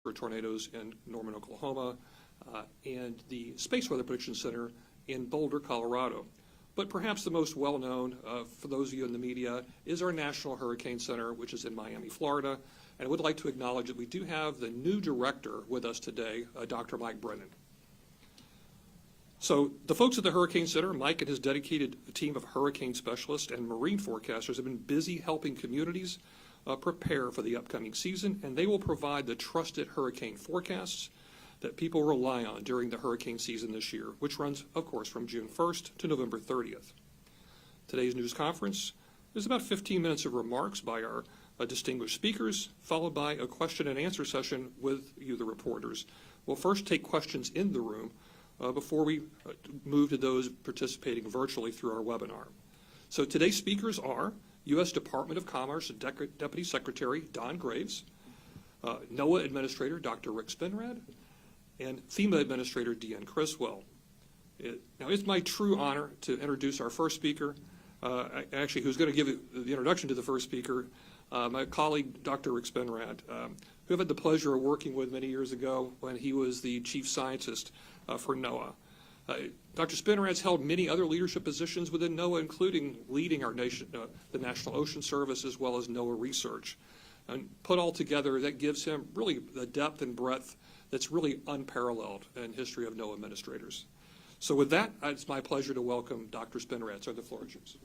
for tornadoes in Norman, Oklahoma, and the Space Weather Prediction Center in Boulder, Colorado. But perhaps the most well-known for those of you in the media is our National Hurricane Center, which is in Miami, Florida. And I would like to acknowledge that we do have the new director with us today, Dr. Mike Brennan. So the folks at the Hurricane Center, Mike and his dedicated team of hurricane specialists and marine forecasters have been busy helping communities prepare for the upcoming season, and they will provide the trusted hurricane forecasts that people rely on during the hurricane season this year, which runs, of course, from June 1st to November 30th. Today's news conference is about 15 minutes of remarks by our distinguished speakers, followed by a question and answer session with you, the reporters. We'll first take questions in the room before we move to those participating virtually through our webinar. So today's speakers are U.S. Department of Commerce Deputy Secretary Don Graves, NOAA Administrator Dr. Rick Spinrad, and FEMA Administrator Deanne Criswell. Now, it's my true honor to introduce our first speaker, actually who's going to give the introduction to the first speaker, my colleague Dr. Rick Spinrad, who I've had the pleasure of working with many years ago when he was the chief scientist for NOAA. Dr. Spinrad's held many other leadership positions within NOAA, including leading our nation, the National Ocean Service, as well as NOAA research. And put all together, that gives him really the depth and breadth that's really unparalleled in history of NOAA administrators. So with that, it's my pleasure to welcome Dr. Spinrad. So the floor is yours.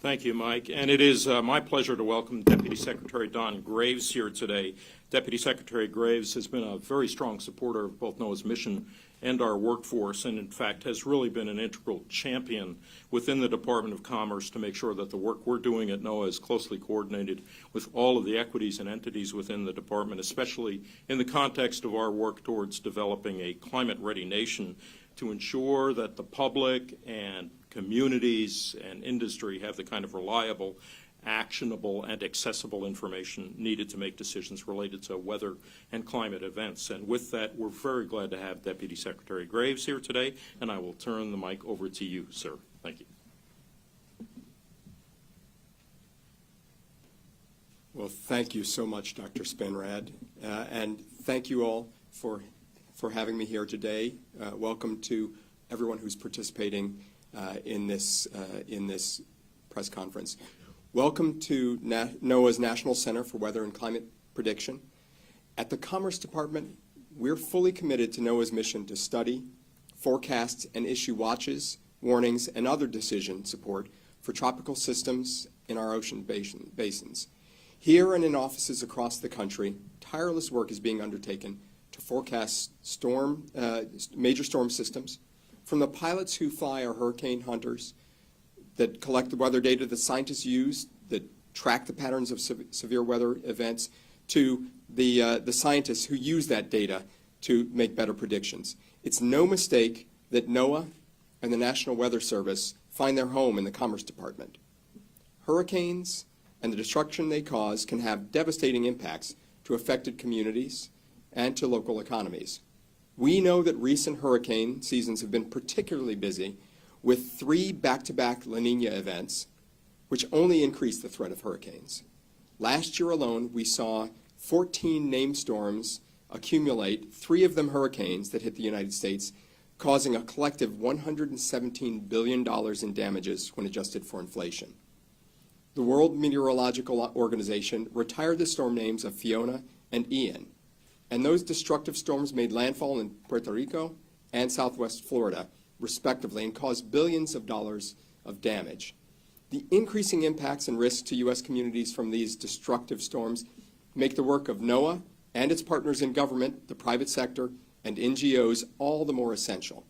Thank you, Mike. And it is my pleasure to welcome Deputy Secretary Don Graves here today. Deputy Secretary Graves has been a very strong supporter of both NOAA's mission and our workforce, and in fact has really been an integral champion within the Department of Commerce to make sure that the work we're doing at NOAA is closely coordinated with all of the equities and entities within the department, especially in the context of our work towards developing a climate-ready nation to ensure that the public and communities and industry have the kind of reliable, actionable, and accessible information needed to make decisions related to weather and climate events. And with that, we're very glad to have Deputy Secretary Graves here today, and I will turn the mic over to you, sir. Thank you. Well, thank you so much, Dr. Spinrad, and thank you all for having me here today. Welcome to everyone who's participating in this press conference. Welcome to NOAA's National Center for Weather and Climate Prediction. At the Commerce Department, we're fully committed to NOAA's mission to study, forecast, and issue watches, warnings, and other decision support for tropical systems in our ocean basins. Here and in offices across the country, tireless work is being undertaken to forecast major storm systems, from the pilots who fly our hurricane hunters that collect the weather data that scientists use that track the patterns of severe weather events, to the scientists who use that data to make better predictions. It's no mistake that NOAA and the National Weather Service find their home in the Commerce Department. Hurricanes and the destruction they cause can have devastating impacts to affected communities and to local economies. We know that recent hurricane seasons have been particularly busy, with 3 back-to-back La Nina events, which only increase the threat of hurricanes. Last year alone, we saw 14 named storms accumulate, 3 of them hurricanes that hit the United States, causing a collective $117 billion in damages when adjusted for inflation. The World Meteorological Organization retired the storm names of Fiona and Ian, and those destructive storms made landfall in Puerto Rico and Southwest Florida, respectively, and caused billions of dollars of damage. The increasing impacts and risks to U.S. communities from these destructive storms make the work of NOAA and its partners in government, the private sector, and NGOs all the more essential.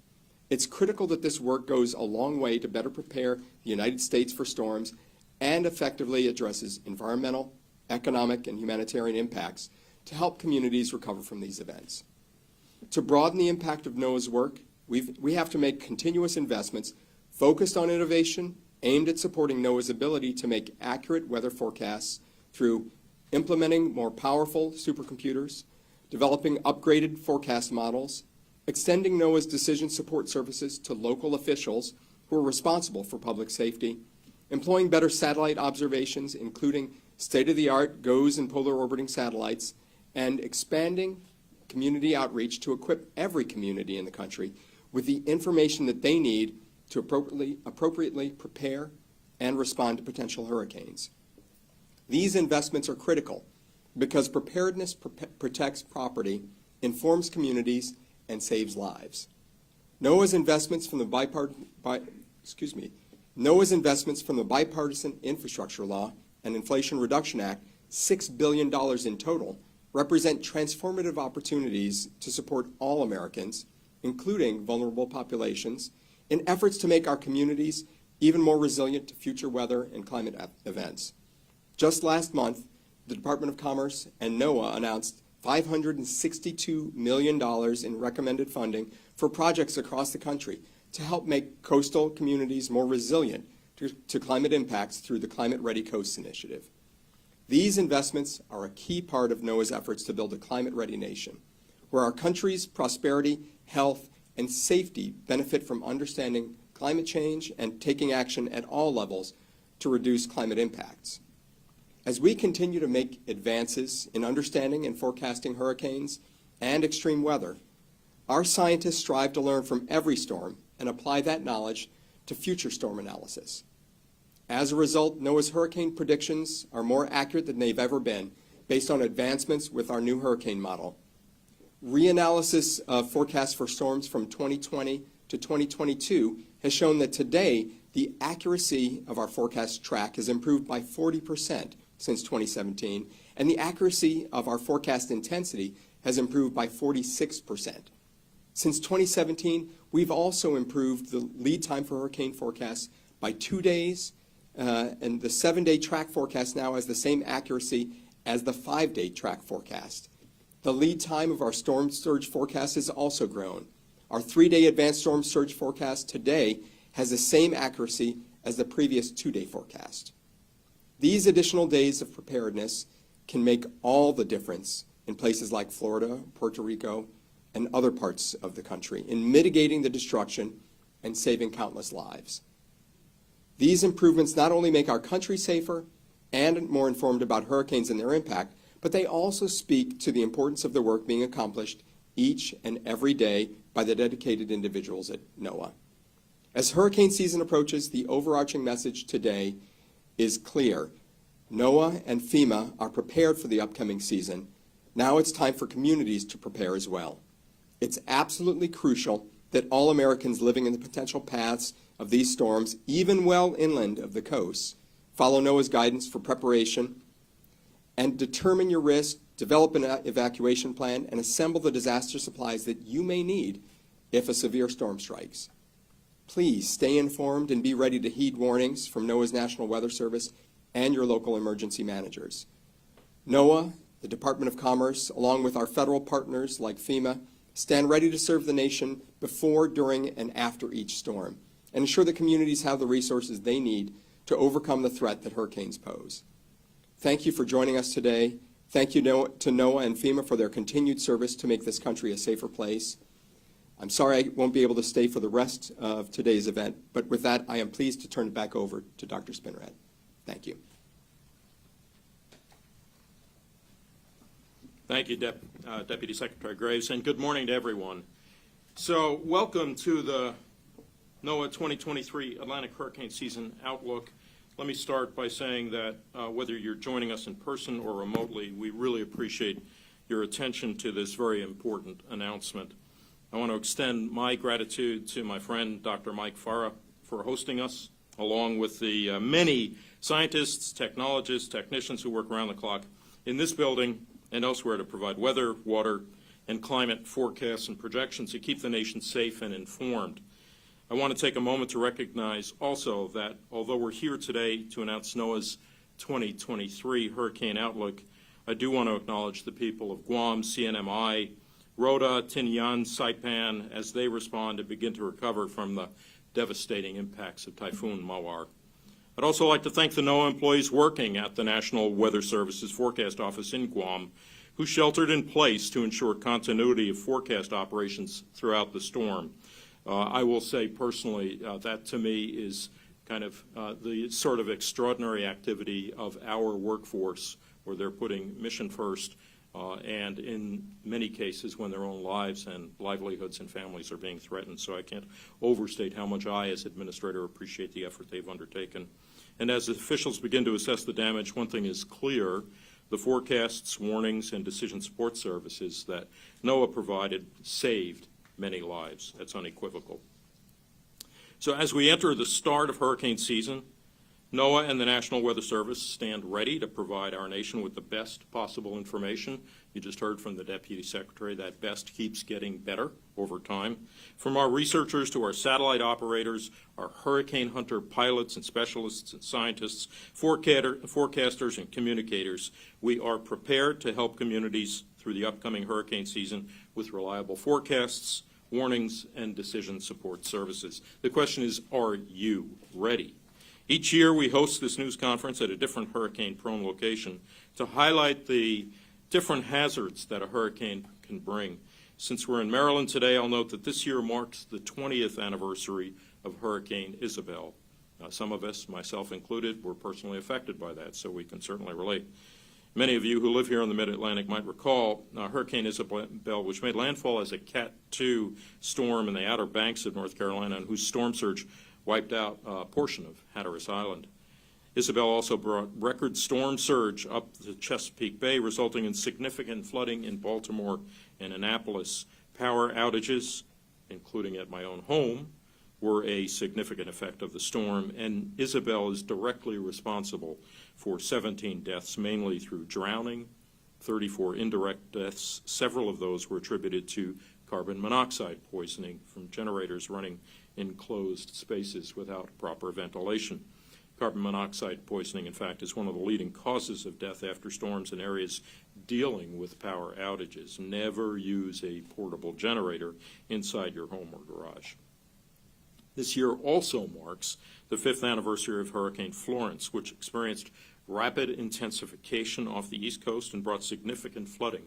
It's critical that this work goes a long way to better prepare the United States for storms and effectively addresses environmental, economic, and humanitarian impacts to help communities recover from these events. To broaden the impact of NOAA's work, we have to make continuous investments focused on innovation aimed at supporting NOAA's ability to make accurate weather forecasts through implementing more powerful supercomputers, developing upgraded forecast models, extending NOAA's decision support services to local officials who are responsible for public safety, employing better satellite observations, including state-of-the-art GOES and polar orbiting satellites, and expanding community outreach to equip every community in the country with the information that they need to appropriately prepare and respond to potential hurricanes. These investments are critical because preparedness protects property, informs communities, and saves lives. NOAA's investments from the Bipartisan Infrastructure Law and Inflation Reduction Act, $6 billion in total, represent transformative opportunities to support all Americans, including vulnerable populations, in efforts to make our communities even more resilient to future weather and climate events. Just last month, the Department of Commerce and NOAA announced $562 million in recommended funding for projects across the country to help make coastal communities more resilient to climate impacts through the Climate Ready Coasts Initiative. These investments are a key part of NOAA's efforts to build a climate-ready nation, where our country's prosperity, health, and safety benefit from understanding climate change and taking action at all levels to reduce climate impacts. As we continue to make advances in understanding and forecasting hurricanes and extreme weather, our scientists strive to learn from every storm and apply that knowledge to future storm analysis. As a result, NOAA's hurricane predictions are more accurate than they've ever been, based on advancements with our new hurricane model. Reanalysis of forecasts for storms from 2020 to 2022 has shown that today the accuracy of our forecast track has improved by 40% since 2017, and the accuracy of our forecast intensity has improved by 46%. Since 2017, we've also improved the lead time for hurricane forecasts by 2 days, and the 7-day track forecast now has the same accuracy as the 5-day track forecast. The lead time of our storm surge forecast has also grown. Our 3-day advanced storm surge forecast today has the same accuracy as the previous 2-day forecast. These additional days of preparedness can make all the difference in places like Florida, Puerto Rico, and other parts of the country in mitigating the destruction and saving countless lives. These improvements not only make our country safer and more informed about hurricanes and their impact, but they also speak to the importance of the work being accomplished each and every day by the dedicated individuals at NOAA. As hurricane season approaches, the overarching message today is clear. NOAA and FEMA are prepared for the upcoming season. Now it's time for communities to prepare as well. It's absolutely crucial that all Americans living in the potential paths of these storms, even well inland of the coast, follow NOAA's guidance for preparation and determine your risk, develop an evacuation plan, and assemble the disaster supplies that you may need if a severe storm strikes. Please stay informed and be ready to heed warnings from NOAA's National Weather Service and your local emergency managers. NOAA, the Department of Commerce, along with our federal partners like FEMA, stand ready to serve the nation before, during, and after each storm, and ensure that communities have the resources they need to overcome the threat that hurricanes pose. Thank you for joining us today. Thank you to NOAA and FEMA for their continued service to make this country a safer place. I'm sorry I won't be able to stay for the rest of today's event, but with that, I am pleased to turn it back over to Dr. Spinrad. Thank you. Thank you, Deputy Secretary Graves, and good morning to everyone. So, welcome to the NOAA 2023 Atlantic Hurricane Season Outlook. Let me start by saying that whether you're joining us in person or remotely, we really appreciate your attention to this very important announcement. I want to extend my gratitude to my friend, Dr. Mike Farah, for hosting us, along with the many scientists, technologists, technicians who work around the clock in this building and elsewhere to provide weather, water, and climate forecasts and projections to keep the nation safe and informed. I want to take a moment to recognize also that although we're here today to announce NOAA's 2023 Hurricane Outlook, I do want to acknowledge the people of Guam, CNMI, Rota, Tinian, Saipan, as they respond and begin to recover from the devastating impacts of Typhoon Mawar. I'd also like to thank the NOAA employees working at the National Weather Service's Forecast Office in Guam, who sheltered in place to ensure continuity of forecast operations throughout the storm. I will say personally that to me is kind of the sort of extraordinary activity of our workforce, where they're putting mission first, and in many cases when their own lives and livelihoods and families are being threatened. So I can't overstate how much I, as administrator, appreciate the effort they've undertaken. And as officials begin to assess the damage, one thing is clear: the forecasts, warnings, and decision support services that NOAA provided saved many lives. That's unequivocal. So as we enter the start of hurricane season, NOAA and the National Weather Service stand ready to provide our nation with the best possible information. You just heard from the Deputy Secretary that best keeps getting better over time. From our researchers to our satellite operators, our hurricane hunter pilots and specialists and scientists, forecasters and communicators, we are prepared to help communities through the upcoming hurricane season with reliable forecasts, warnings, and decision support services. The question is, are you ready? Each year we host this news conference at a different hurricane-prone location to highlight the different hazards that a hurricane can bring. Since we're in Maryland today, I'll note that this year marks the 20th anniversary of Hurricane Isabel. Some of us, myself included, were personally affected by that, so we can certainly relate. Many of you who live here in the Mid-Atlantic might recall Hurricane Isabel, which made landfall as a Cat 2 storm in the Outer Banks of North Carolina, and whose storm surge wiped out a portion of Hatteras Island. Isabel also brought record storm surge up the Chesapeake Bay, resulting in significant flooding in Baltimore and Annapolis. Power outages, including at my own home, were a significant effect of the storm, and Isabel is directly responsible for 17 deaths, mainly through drowning, 34 indirect deaths. Several of those were attributed to carbon monoxide poisoning from generators running in closed spaces without proper ventilation. Carbon monoxide poisoning, in fact, is one of the leading causes of death after storms in areas dealing with power outages. Never use a portable generator inside your home or garage. This year also marks the 5th anniversary of Hurricane Florence, which experienced rapid intensification off the East Coast and brought significant flooding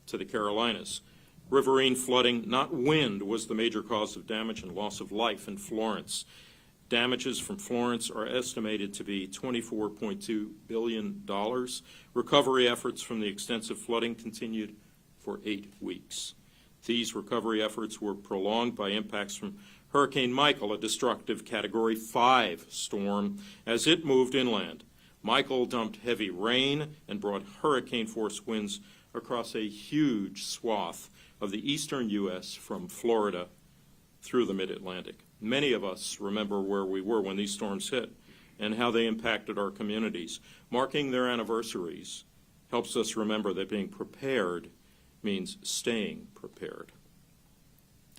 to the Carolinas. Riverine flooding, not wind, was the major cause of damage and loss of life in Florence. Damages from Florence are estimated to be $24.2 billion. Recovery efforts from the extensive flooding continued for 8 weeks. These recovery efforts were prolonged by impacts from Hurricane Michael, a destructive Category 5 storm, as it moved inland. Michael dumped heavy rain and brought hurricane-force winds across a huge swath of the eastern U.S. from Florida through the mid-Atlantic. Many of us remember where we were when these storms hit and how they impacted our communities. Marking their anniversaries helps us remember that being prepared means staying prepared.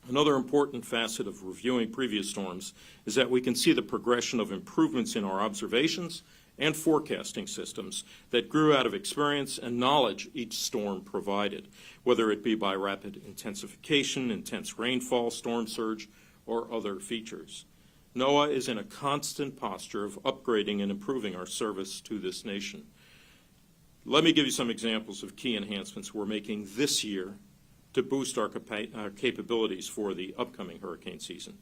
Another important facet of reviewing previous storms is that we can see the progression of improvements in our observations and forecasting systems that grew out of experience and knowledge each storm provided, whether it be by rapid intensification, intense rainfall, storm surge, or other features. NOAA is in a constant posture of upgrading and improving our service to this nation. Let me give you some examples of key enhancements we're making this year to boost our capabilities for the upcoming hurricane season.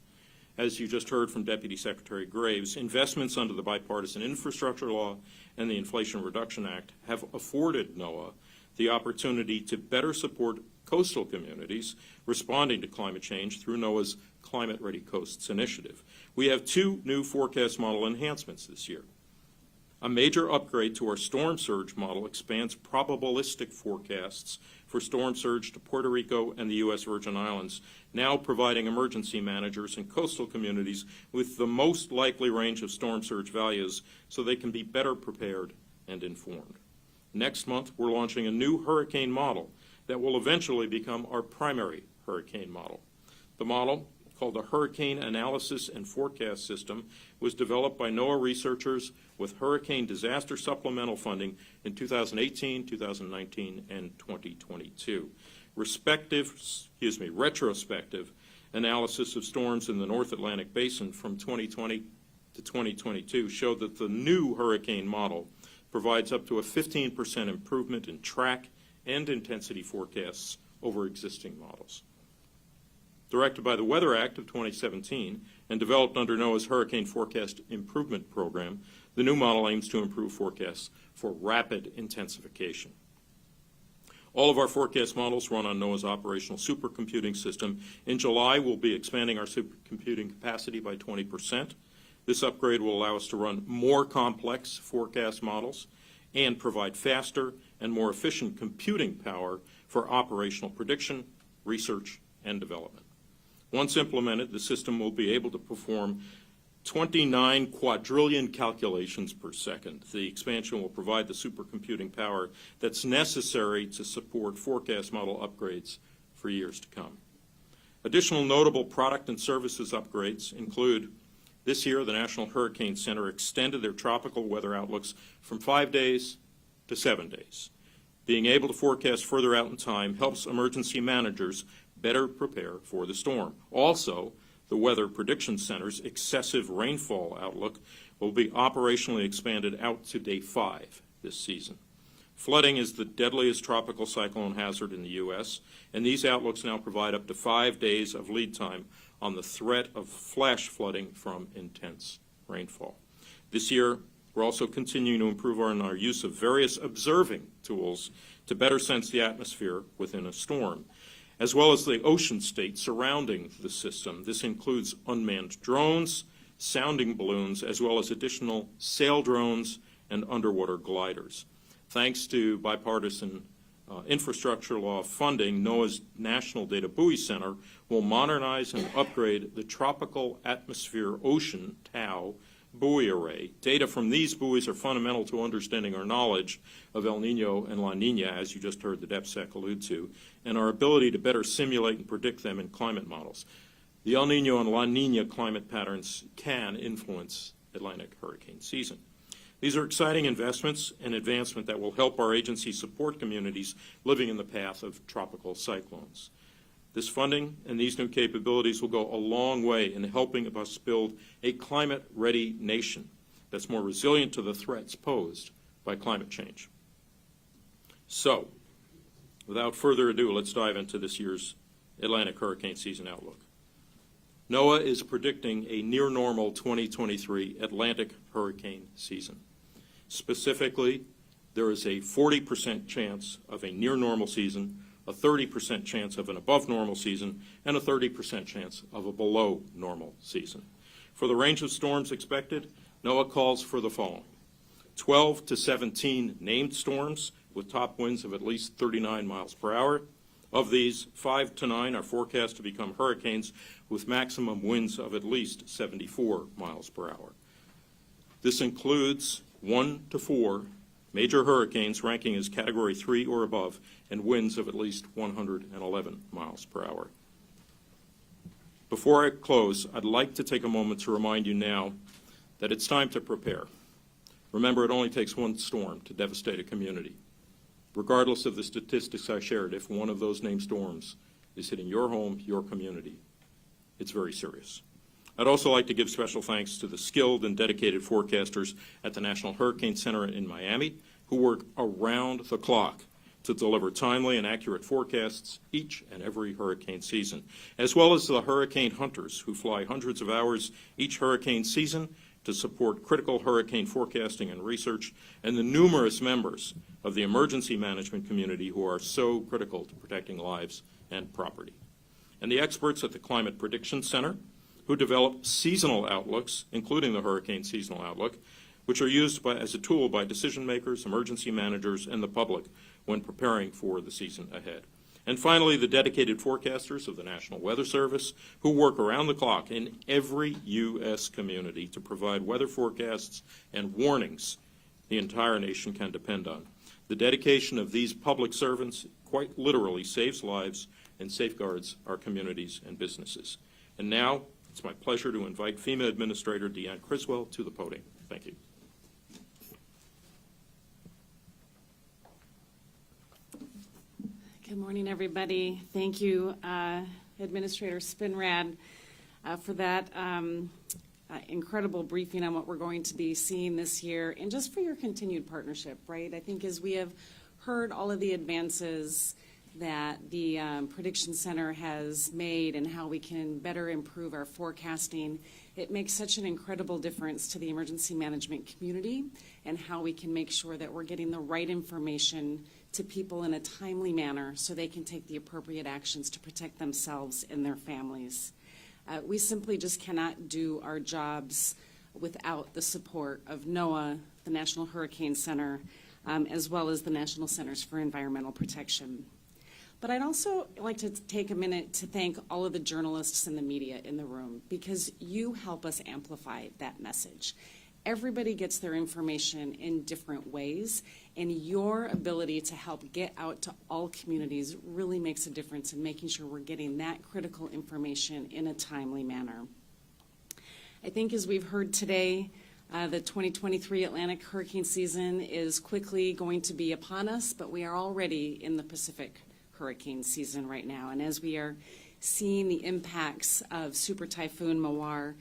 As you just heard from Deputy Secretary Graves, investments under the Bipartisan Infrastructure Law and the Inflation Reduction Act have afforded NOAA the opportunity to better support coastal communities responding to climate change through NOAA's Climate Ready Coasts initiative. We have 2 new forecast model enhancements this year. A major upgrade to our storm surge model expands probabilistic forecasts for storm surge to Puerto Rico and the U.S. Virgin Islands, now providing emergency managers and coastal communities with the most likely range of storm surge values so they can be better prepared and informed. Next month, we're launching a new hurricane model that will eventually become our primary hurricane model. The model, called the Hurricane Analysis and Forecast System, was developed by NOAA researchers with hurricane disaster supplemental funding in 2018, 2019, and 2022. Retrospective analysis of storms in the North Atlantic Basin from 2020 to 2022 showed that the new hurricane model provides up to a 15% improvement in track and intensity forecasts over existing models. Directed by the Weather Act of 2017 and developed under NOAA's Hurricane Forecast Improvement Program, the new model aims to improve forecasts for rapid intensification. All of our forecast models run on NOAA's operational supercomputing system. In July, we'll be expanding our supercomputing capacity by 20%. This upgrade will allow us to run more complex forecast models and provide faster and more efficient computing power for operational prediction, research, and development. Once implemented, the system will be able to perform 29 quadrillion calculations per second. The expansion will provide the supercomputing power that's necessary to support forecast model upgrades for years to come. Additional notable product and services upgrades include this year, the National Hurricane Center extended their tropical weather outlooks from 5 days to 7 days. Being able to forecast further out in time helps emergency managers better prepare for the storm. Also, the Weather Prediction Center's excessive rainfall outlook will be operationally expanded out to day 5 this season. Flooding is the deadliest tropical cyclone hazard in the U.S., and these outlooks now provide up to 5 days of lead time on the threat of flash flooding from intense rainfall. This year, we're also continuing to improve our use of various observing tools to better sense the atmosphere within a storm, as well as the ocean state surrounding the system. This includes unmanned drones, sounding balloons, as well as additional sail drones and underwater gliders. Thanks to bipartisan infrastructure law funding, NOAA's National Data Buoy Center will modernize and upgrade the Tropical Atmosphere Ocean, TAO, buoy array. Data from these buoys are fundamental to understanding our knowledge of El Nino and La Nina, as you just heard the DEPSEC allude to, and our ability to better simulate and predict them in climate models. The El Nino and La Nina climate patterns can influence Atlantic hurricane season. These are exciting investments and advancement that will help our agency support communities living in the path of tropical cyclones. This funding and these new capabilities will go a long way in helping us build a climate-ready nation that's more resilient to the threats posed by climate change. So, without further ado, let's dive into this year's Atlantic hurricane season outlook. NOAA is predicting a near-normal 2023 Atlantic hurricane season. Specifically, there is a 40% chance of a near-normal season, a 30% chance of an above-normal season, and a 30% chance of a below-normal season. For the range of storms expected, NOAA calls for the following: 12 to 17 named storms with top winds of at least 39 miles per hour. Of these, 5 to 9 are forecast to become hurricanes with maximum winds of at least 74 miles per hour. This includes 1 to 4 major hurricanes ranking as Category 3 or above and winds of at least 111 miles per hour. Before I close, I'd like to take a moment to remind you now that it's time to prepare. Remember, it only takes one storm to devastate a community. Regardless of the statistics I shared, if one of those named storms is hitting your home, your community, it's very serious. I'd also like to give special thanks to the skilled and dedicated forecasters at the National Hurricane Center in Miami, who work around the clock to deliver timely and accurate forecasts each and every hurricane season, as well as the hurricane hunters who fly hundreds of hours each hurricane season to support critical hurricane forecasting and research, and the numerous members of the emergency management community who are so critical to protecting lives and property. And the experts at the Climate Prediction Center, who develop seasonal outlooks, including the hurricane seasonal outlook, which are used as a tool by decision makers, emergency managers, and the public when preparing for the season ahead. And finally, the dedicated forecasters of the National Weather Service, who work around the clock in every U.S. community to provide weather forecasts and warnings the entire nation can depend on. The dedication of these public servants quite literally saves lives and safeguards our communities and businesses. And now, it's my pleasure to invite FEMA Administrator Deanne Criswell to the podium. Thank you. Good morning, everybody. Thank you, Administrator Spinrad, for that incredible briefing on what we're going to be seeing this year, and just for your continued partnership, right? I think as we have heard all of the advances that the Prediction Center has made and how we can better improve our forecasting. It makes such an incredible difference to the emergency management community and how we can make sure that we're getting the right information to people in a timely manner so they can take the appropriate actions to protect themselves and their families. We simply just cannot do our jobs without the support of NOAA, the National Hurricane Center, as well as the National Centers for Environmental Protection. But I'd also like to take a minute to thank all of the journalists and the media in the room, because you help us amplify that message. Everybody gets their information in different ways, and your ability to help get out to all communities really makes a difference in making sure we're getting that critical information in a timely manner. I think as we've heard today, the 2023 Atlantic hurricane season is quickly going to be upon us, but we are already in the Pacific hurricane season right now. And as we are seeing the impacts of Super Typhoon Mawar,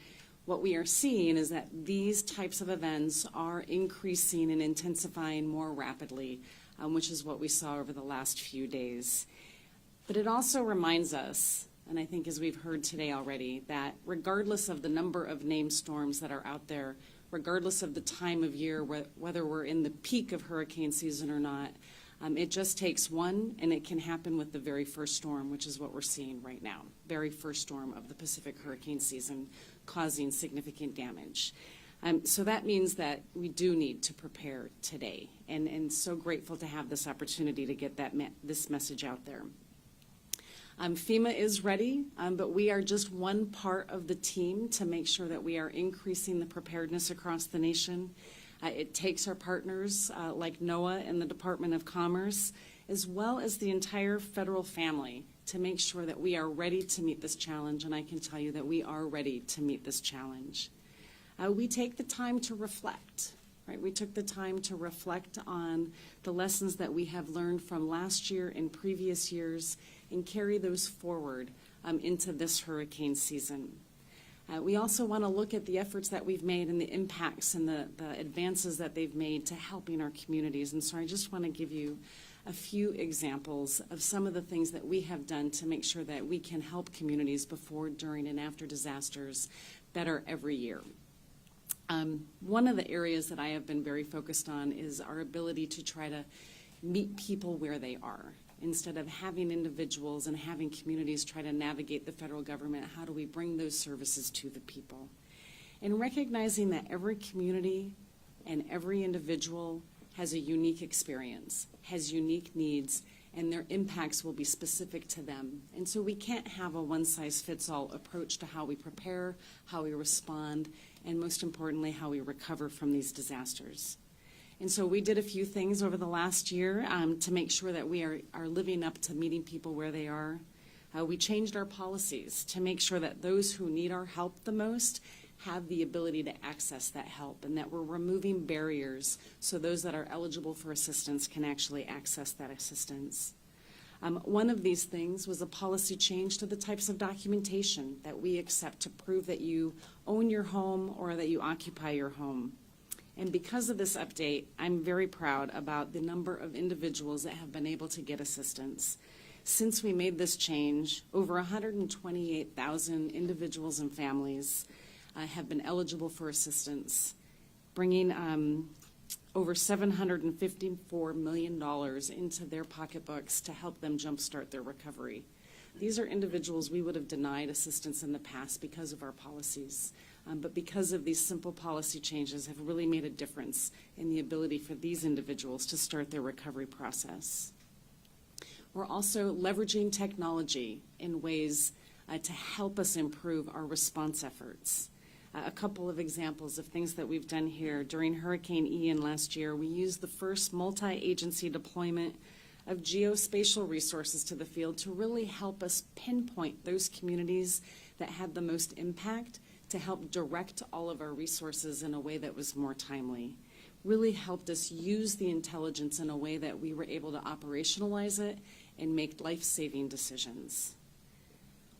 what we are seeing is that these types of events are increasing and intensifying more rapidly, which is what we saw over the last few days. But it also reminds us, and I think as we've heard today already, that regardless of the number of named storms that are out there, regardless of the time of year, whether we're in the peak of hurricane season or not, it just takes one, and it can happen with the very first storm, which is what we're seeing right now. Very first storm of the Pacific hurricane season, causing significant damage. So that means that we do need to prepare today, and so grateful to have this opportunity to get this message out there. FEMA is ready, but we are just one part of the team to make sure that we are increasing the preparedness across the nation. It takes our partners like NOAA and the Department of Commerce, as well as the entire federal family, to make sure that we are ready to meet this challenge, and I can tell you that we are ready to meet this challenge. We take the time to reflect, right? We took the time to reflect on the lessons that we have learned from last year and previous years and carry those forward into this hurricane season. We also want to look at the efforts that we've made and the impacts and the advances that they've made to helping our communities. And so I just want to give you a few examples of some of the things that we have done to make sure that we can help communities before, during, and after disasters better every year. One of the areas that I have been very focused on is our ability to try to meet people where they are. Instead of having individuals and having communities try to navigate the federal government, how do we bring those services to the people? And recognizing that every community and every individual has a unique experience, has unique needs, and their impacts will be specific to them. And so we can't have a one-size-fits-all approach to how we prepare, how we respond, and most importantly, how we recover from these disasters. And so we did a few things over the last year to make sure that we are living up to meeting people where they are. We changed our policies to make sure that those who need our help the most have the ability to access that help, and that we're removing barriers so those that are eligible for assistance can actually access that assistance. One of these things was a policy change to the types of documentation that we accept to prove that you own your home or that you occupy your home. And because of this update, I'm very proud about the number of individuals that have been able to get assistance. Since we made this change, over 128,000 individuals and families have been eligible for assistance, bringing over $754 million into their pocketbooks to help them jumpstart their recovery. These are individuals we would have denied assistance in the past because of our policies. But because of these simple policy changes have really made a difference in the ability for these individuals to start their recovery process. We're also leveraging technology in ways to help us improve our response efforts. A couple of examples of things that we've done here. During Hurricane Ian last year, we used the first multi-agency deployment of geospatial resources to the field to really help us pinpoint those communities that had the most impact, to help direct all of our resources in a way that was more timely. Really helped us use the intelligence in a way that we were able to operationalize it and make life-saving decisions.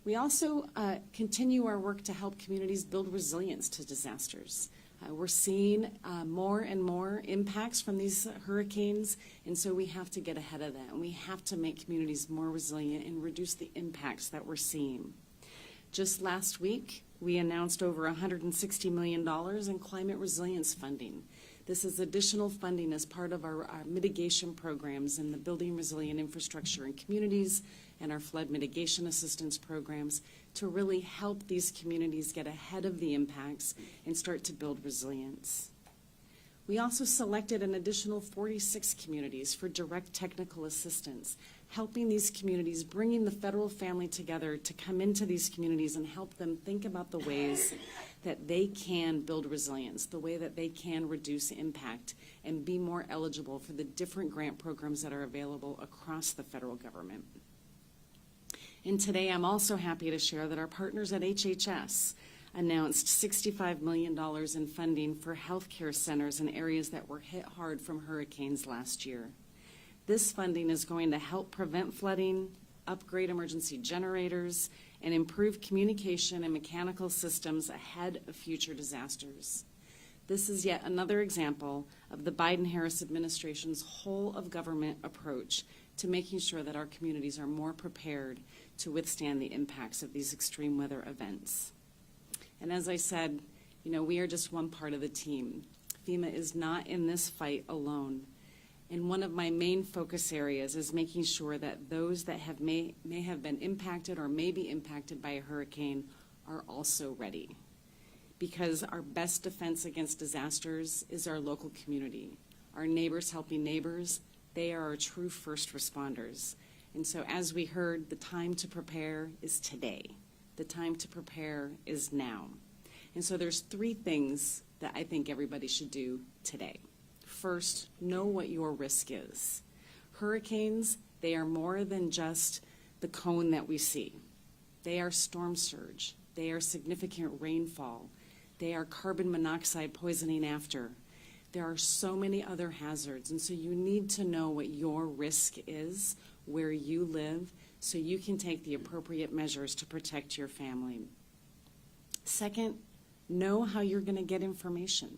We also continue our work to help communities build resilience to disasters. We're seeing more and more impacts from these hurricanes, and so we have to get ahead of that, and we have to make communities more resilient and reduce the impacts that we're seeing. Just last week, we announced over $160 million in climate resilience funding. This is additional funding as part of our mitigation programs in the Building Resilient Infrastructure in Communities and our flood mitigation assistance programs to really help these communities get ahead of the impacts and start to build resilience. We also selected an additional 46 communities for direct technical assistance, helping these communities, bringing the federal family together to come into these communities and help them think about the ways that they can build resilience, the way that they can reduce impact and be more eligible for the different grant programs that are available across the federal government. And today I'm also happy to share that our partners at HHS announced $65 million in funding for healthcare centers in areas that were hit hard from hurricanes last year. This funding is going to help prevent flooding, upgrade emergency generators, and improve communication and mechanical systems ahead of future disasters. This is yet another example of the Biden-Harris administration's whole of government approach to making sure that our communities are more prepared to withstand the impacts of these extreme weather events. And as I said, we are just one part of the team. FEMA is not in this fight alone. And one of my main focus areas is making sure that those that may have been impacted or may be impacted by a hurricane are also ready. Because our best defense against disasters is our local community. Our neighbors helping neighbors, they are our true first responders. And so as we heard, the time to prepare is today. The time to prepare is now. And so there's 3 things that I think everybody should do today. First, know what your risk is. Hurricanes, they are more than just the cone that we see. They are storm surge. They are significant rainfall. They are carbon monoxide poisoning after. There are so many other hazards, and so you need to know what your risk is, where you live, so you can take the appropriate measures to protect your family. Second, know how you're going to get information.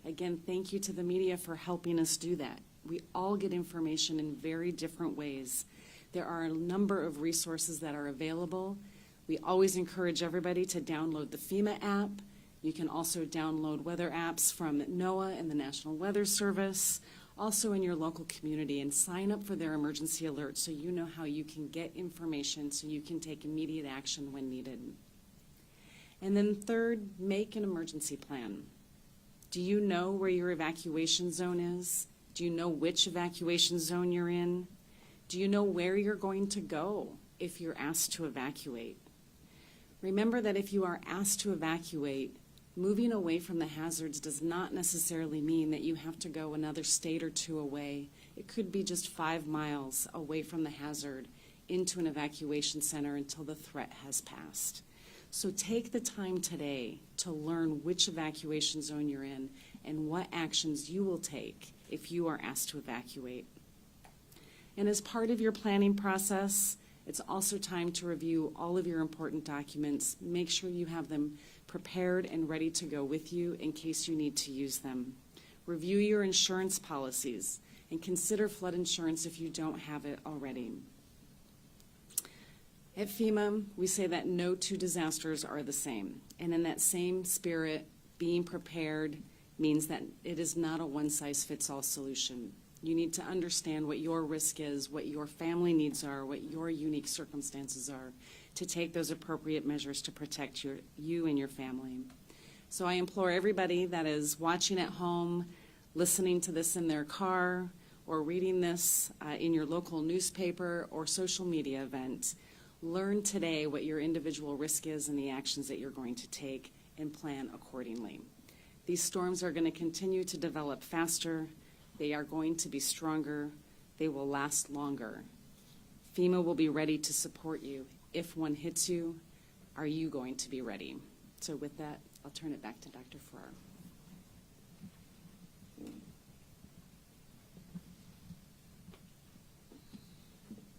Again, thank you to the media for helping us do that. We all get information in very different ways. There are a number of resources that are available. We always encourage everybody to download the FEMA app. You can also download weather apps from NOAA and the National Weather Service, also in your local community, and sign up for their emergency alerts so you know how you can get information so you can take immediate action when needed. And then third, make an emergency plan. Do you know where your evacuation zone is? Do you know which evacuation zone you're in? Do you know where you're going to go if you're asked to evacuate? Remember that if you are asked to evacuate, moving away from the hazards does not necessarily mean that you have to go another state or 2 away. It could be just 5 miles away from the hazard into an evacuation center until the threat has passed. So take the time today to learn which evacuation zone you're in and what actions you will take if you are asked to evacuate. And as part of your planning process, it's also time to review all of your important documents. Make sure you have them prepared and ready to go with you in case you need to use them. Review your insurance policies and consider flood insurance if you don't have it already. At FEMA, we say that no 2 disasters are the same. And in that same spirit, being prepared means that it is not a one-size-fits-all solution. You need to understand what your risk is, what your family needs are, what your unique circumstances are, to take those appropriate measures to protect you and your family. So I implore everybody that is watching at home, listening to this in their car, or reading this in your local newspaper or social media event, learn today what your individual risk is and the actions that you're going to take and plan accordingly. These storms are going to continue to develop faster. They are going to be stronger. They will last longer. FEMA will be ready to support you. If one hits you, are you going to be ready? So with that, I'll turn it back to Dr. Farrar.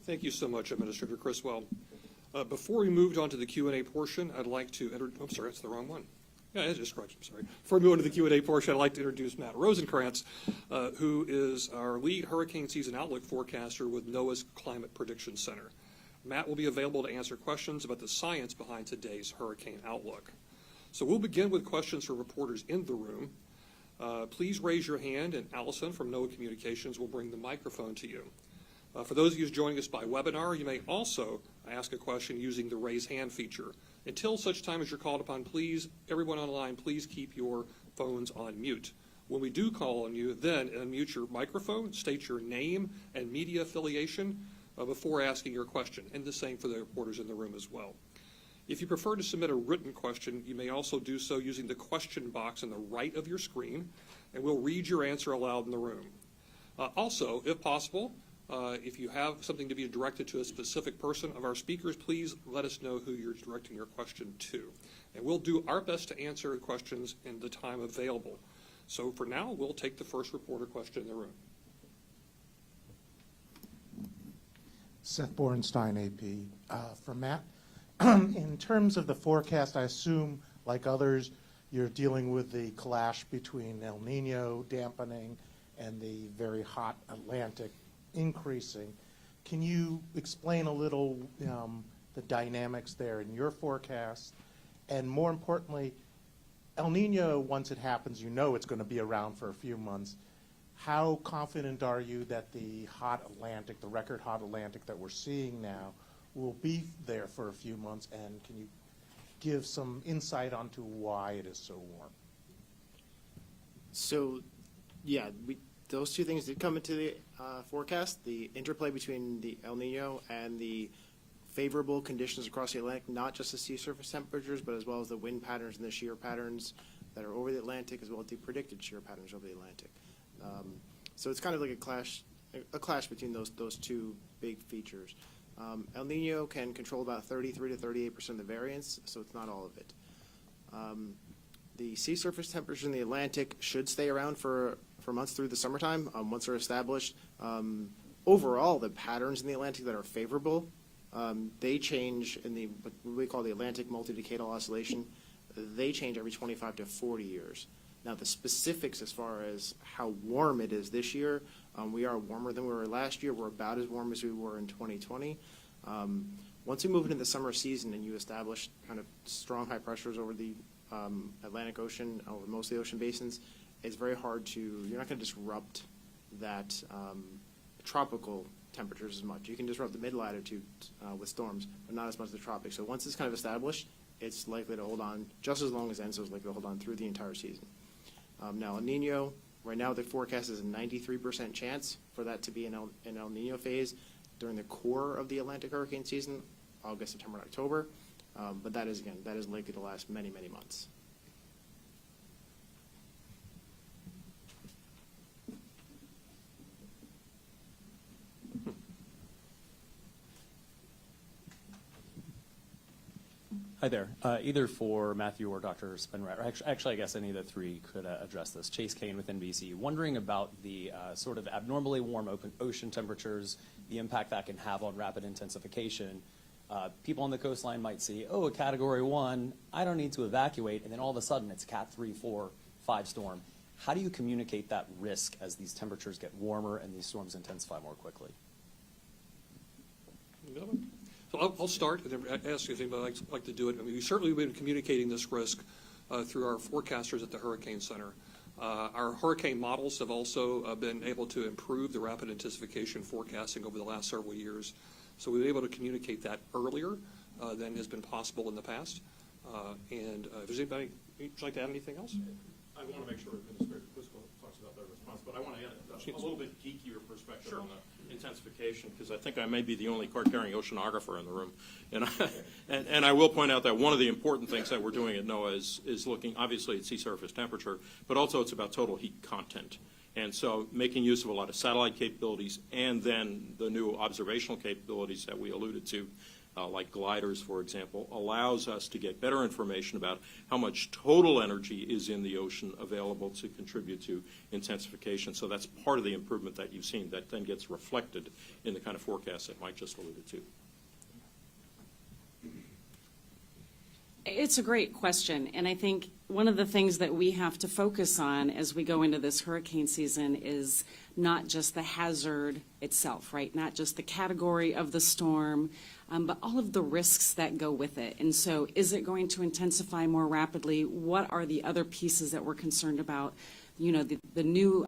Thank you so much, Administrator Criswell. Before we moved on to the Q&A portion, I'd like to enter, I'm sorry, that's the wrong one. Yeah, it is correct, I'm sorry. Before we move on to the Q&A portion, I'd like to introduce Matt Rosenkrantz, who is our lead hurricane season outlook forecaster with NOAA's Climate Prediction Center. Matt will be available to answer questions about the science behind today's hurricane outlook. So we'll begin with questions from reporters in the room. Please raise your hand, and Allison from NOAA Communications will bring the microphone to you. For those of you joining us by webinar, you may also ask a question using the raise hand feature. Until such time as you're called upon, please, everyone online, please keep your phones on mute. When we do call on you, then unmute your microphone, state your name and media affiliation before asking your question, and the same for the reporters in the room as well. If you prefer to submit a written question, you may also do so using the question box on the right of your screen, and we'll read your answer aloud in the room. Also, if possible, if you have something to be directed to a specific person of our speakers, please let us know who you're directing your question to. And we'll do our best to answer questions in the time available. So for now, we'll take the first reporter question in the room. Seth Borenstein, AP. For Matt, in terms of the forecast, I assume, like others, you're dealing with the clash between El Nino dampening and the very hot Atlantic increasing. Can you explain a little the dynamics there in your forecast? And more importantly, El Nino, once it happens, you know it's going to be around for a few months. How confident are you that the hot Atlantic, the record hot Atlantic that we're seeing now, will be there for a few months? And can you give some insight onto why it is so warm? So, yeah, those two things did come into the forecast, the interplay between the El Nino and the favorable conditions across the Atlantic, not just the sea surface temperatures, but as well as the wind patterns and the shear patterns that are over the Atlantic, as well as the predicted shear patterns over the Atlantic. So it's kind of like a clash between those two big features. El Nino can control about 33 to 38% of the variance, so it's not all of it. The sea surface temperatures in the Atlantic should stay around for months through the summertime, once they're established. Overall, the patterns in the Atlantic that are favorable, they change in what we call the Atlantic multi-decadal oscillation. They change every 25 to 40 years. Now, the specifics as far as how warm it is this year, we are warmer than we were last year. We're about as warm as we were in 2020. Once we move into the summer season and you establish kind of strong high pressures over the Atlantic Ocean, over most of the ocean basins, it's very hard you're not going to disrupt that tropical temperatures as much. You can disrupt the mid-latitude with storms, but not as much the tropics. So once it's kind of established, it's likely to hold on just as long as ENSO is likely to hold on through the entire season. Now, El Nino, right now the forecast is a 93% chance for that to be an El Nino phase during the core of the Atlantic hurricane season, August, September, and October. But that is likely to last many, many months. Hi there. Either for Matthew or Dr. Spenrad, or actually I guess any of the three could address this. Chase Kane with NBC, wondering about the sort of abnormally warm ocean temperatures, the impact that can have on rapid intensification. People on the coastline might see, oh, a Category 1, I don't need to evacuate, and then all of a sudden it's Cat 3, 4, 5 storm. How do you communicate that risk as these temperatures get warmer and these storms intensify more quickly? So I'll start and then ask if anybody would like to do it. I mean, we've certainly been communicating this risk through our forecasters at the Hurricane Center. Our hurricane models have also been able to improve the rapid intensification forecasting over the last several years. So we've been able to communicate that earlier than has been possible in the past. And if there's anybody, would you like to add anything else? I want to make sure Administrator Cusco talks about their response, but I want to add a little bit geekier perspective on the intensification, because I think I may be the only card-carrying oceanographer in the room. And I will point out that one of the important things that we're doing at NOAA is looking, obviously, at sea surface temperature, but also it's about total heat content. And so making use of a lot of satellite capabilities and then the new observational capabilities that we alluded to, like gliders, for example, allows us to get better information about how much total energy is in the ocean available to contribute to intensification. So that's part of the improvement that you've seen that then gets reflected in the kind of forecast that Mike just alluded to. It's a great question, and I think one of the things that we have to focus on as we go into this hurricane season is not just the hazard itself, right? Not just the category of the storm, but all of the risks that go with it. And so is it going to intensify more rapidly? What are the other pieces that we're concerned about? You know, the new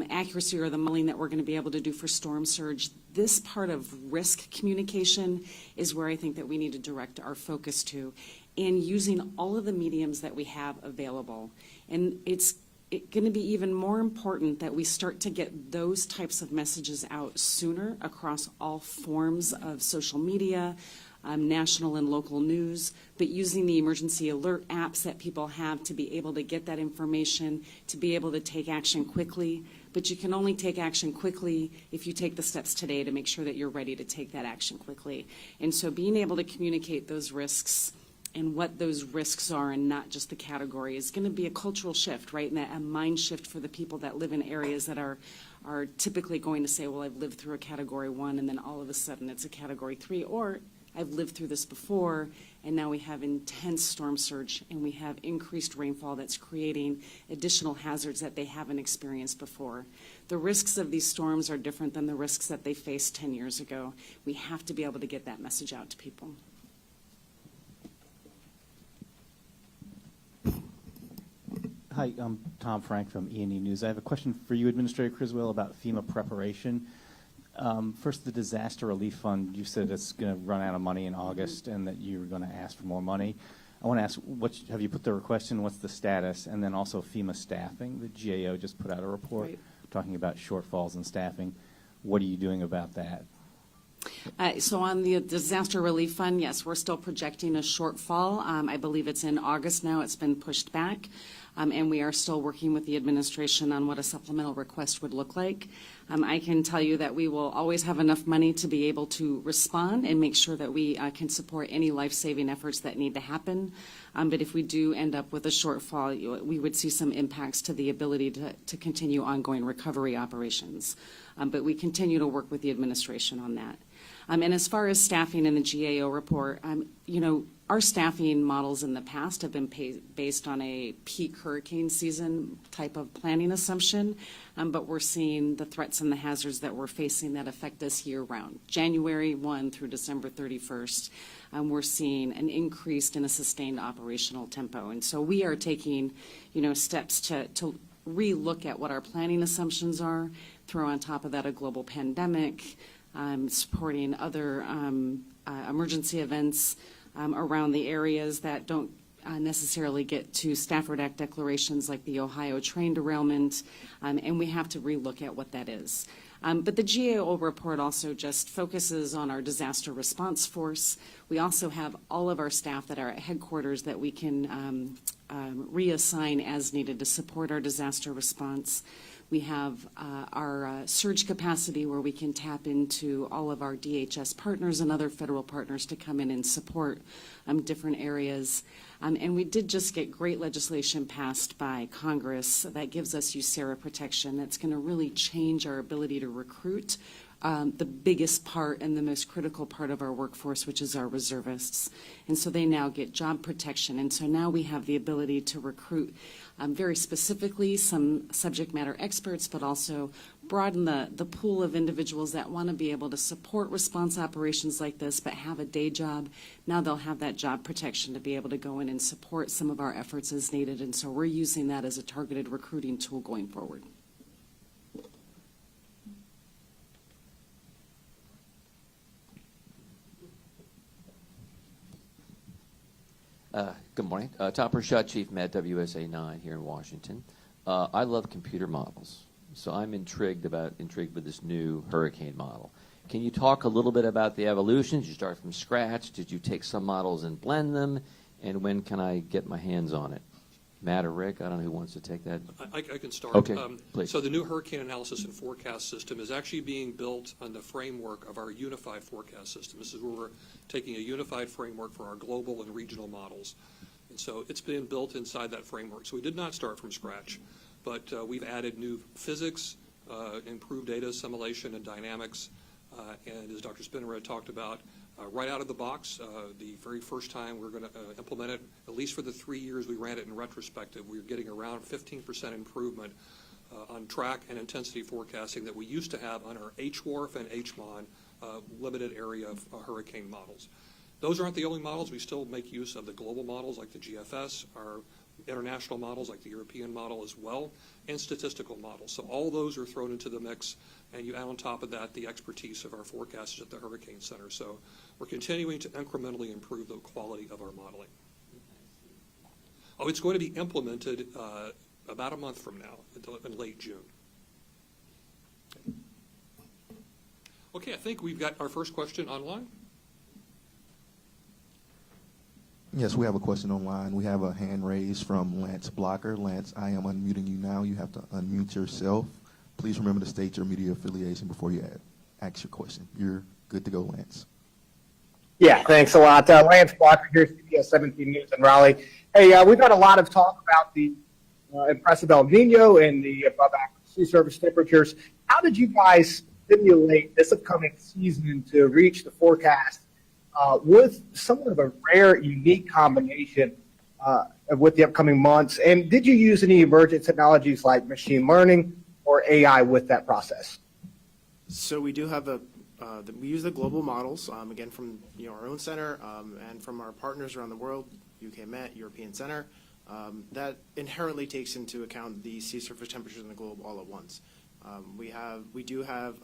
accuracy or the modeling that we're going to be able to do for storm surge. This part of risk communication is where I think that we need to direct our focus to, and using all of the mediums that we have available. And it's going to be even more important that we start to get those types of messages out sooner across all forms of social media, national and local news, but using the emergency alert apps that people have to be able to get that information, to be able to take action quickly. But you can only take action quickly if you take the steps today to make sure that you're ready to take that action quickly. And so being able to communicate those risks and what those risks are and not just the category is going to be a cultural shift, right? And a mind shift for the people that live in areas that are typically going to say, well, I've lived through a Category 1 and then all of a sudden it's a Category 3, or I've lived through this before, and now we have intense storm surge, and we have increased rainfall that's creating additional hazards that they haven't experienced before. The risks of these storms are different than the risks that they faced 10 years ago. We have to be able to get that message out to people. Hi, I'm Tom Frank from E&E News. I have a question for you, Administrator Criswell, about FEMA preparation. First, the disaster relief fund, you said it's going to run out of money in August and that you're going to ask for more money. I want to ask, have you put the request in? What's the status? And then also FEMA staffing. The GAO just put out a report talking about shortfalls in staffing. What are you doing about that? So on the disaster relief fund, yes, we're still projecting a shortfall. I believe it's in August now. It's been pushed back. And we are still working with the administration on what a supplemental request would look like. I can tell you that we will always have enough money to be able to respond and make sure that we can support any life-saving efforts that need to happen. But if we do end up with a shortfall, we would see some impacts to the ability to continue ongoing recovery operations. But we continue to work with the administration on that. And as far as staffing in the GAO report, you know, our staffing models in the past have been based on a peak hurricane season type of planning assumption, but we're seeing the threats and the hazards that we're facing that affect us year-round. January 1 through December 31st, we're seeing an increased and a sustained operational tempo. And so we are taking, you know, steps to re-look at what our planning assumptions are, throw on top of that a global pandemic, supporting other emergency events around the areas that don't necessarily get to Stafford Act declarations like the Ohio train derailment, and we have to relook at what that is. But the GAO report also just focuses on our disaster response force. We also have all of our staff that are at headquarters that we can reassign as needed to support our disaster response. We have our surge capacity where we can tap into all of our DHS partners and other federal partners to come in and support different areas. And we did just get great legislation passed by Congress that gives us USERRA protection that's going to really change our ability to recruit the biggest part and the most critical part of our workforce, which is our reservists. And so they now get job protection. And so now we have the ability to recruit very specifically some subject matter experts, but also broaden the pool of individuals that want to be able to support response operations like this, but have a day job. Now they'll have that job protection to be able to go in and support some of our efforts as needed. And so we're using that as a targeted recruiting tool going forward. Good morning. Tom Pershut, Chief Med, WSA 9 here in Washington. I love computer models, so I'm intrigued with this new hurricane model. Can you talk a little bit about the evolution? Did you start from scratch? Did you take some models and blend them? And when can I get my hands on it? Matt or Rick, I don't know who wants to take that. I can start. Okay, please. So the new hurricane analysis and forecast system is actually being built on the framework of our unified forecast system. This is where we're taking a unified framework for our global and regional models. And so it's been built inside that framework. So we did not start from scratch, but we've added new physics, improved data assimilation and dynamics, and as Dr. Spinner had talked about, right out of the box. The very first time we're going to implement it, at least for the 3 years we ran it in retrospective, we were getting around 15% improvement on track and intensity forecasting that we used to have on our HWRF and HMON limited area of hurricane models. Those aren't the only models. We still make use of the global models like the GFS, our international models like the European model as well, and statistical models. So all those are thrown into the mix, and you add on top of that the expertise of our forecasters at the Hurricane Center. So we're continuing to incrementally improve the quality of our modeling. Oh, it's going to be implemented about a month from now, in late June. Okay, I think we've got our first question online. Yes, we have a question online. We have a hand raised from Lance Blocker. Lance, I am unmuting you now. You have to unmute yourself. Please remember to state your media affiliation before you ask your question. You're good to go, Lance. Yeah, thanks a lot. Lance Blocker here, CBS 17 News in Raleigh. Hey, we've had a lot of talk about the impressive El Nino and the above average sea surface temperatures. How did you guys simulate this upcoming season to reach the forecast with somewhat of a rare, unique combination with the upcoming months? And did you use any emergent technologies like machine learning or AI with that process? So we do have we use the global models, again, from our own center and from our partners around the world, UK Met, European Center. That inherently takes into account the sea surface temperatures in the globe all at once. We do have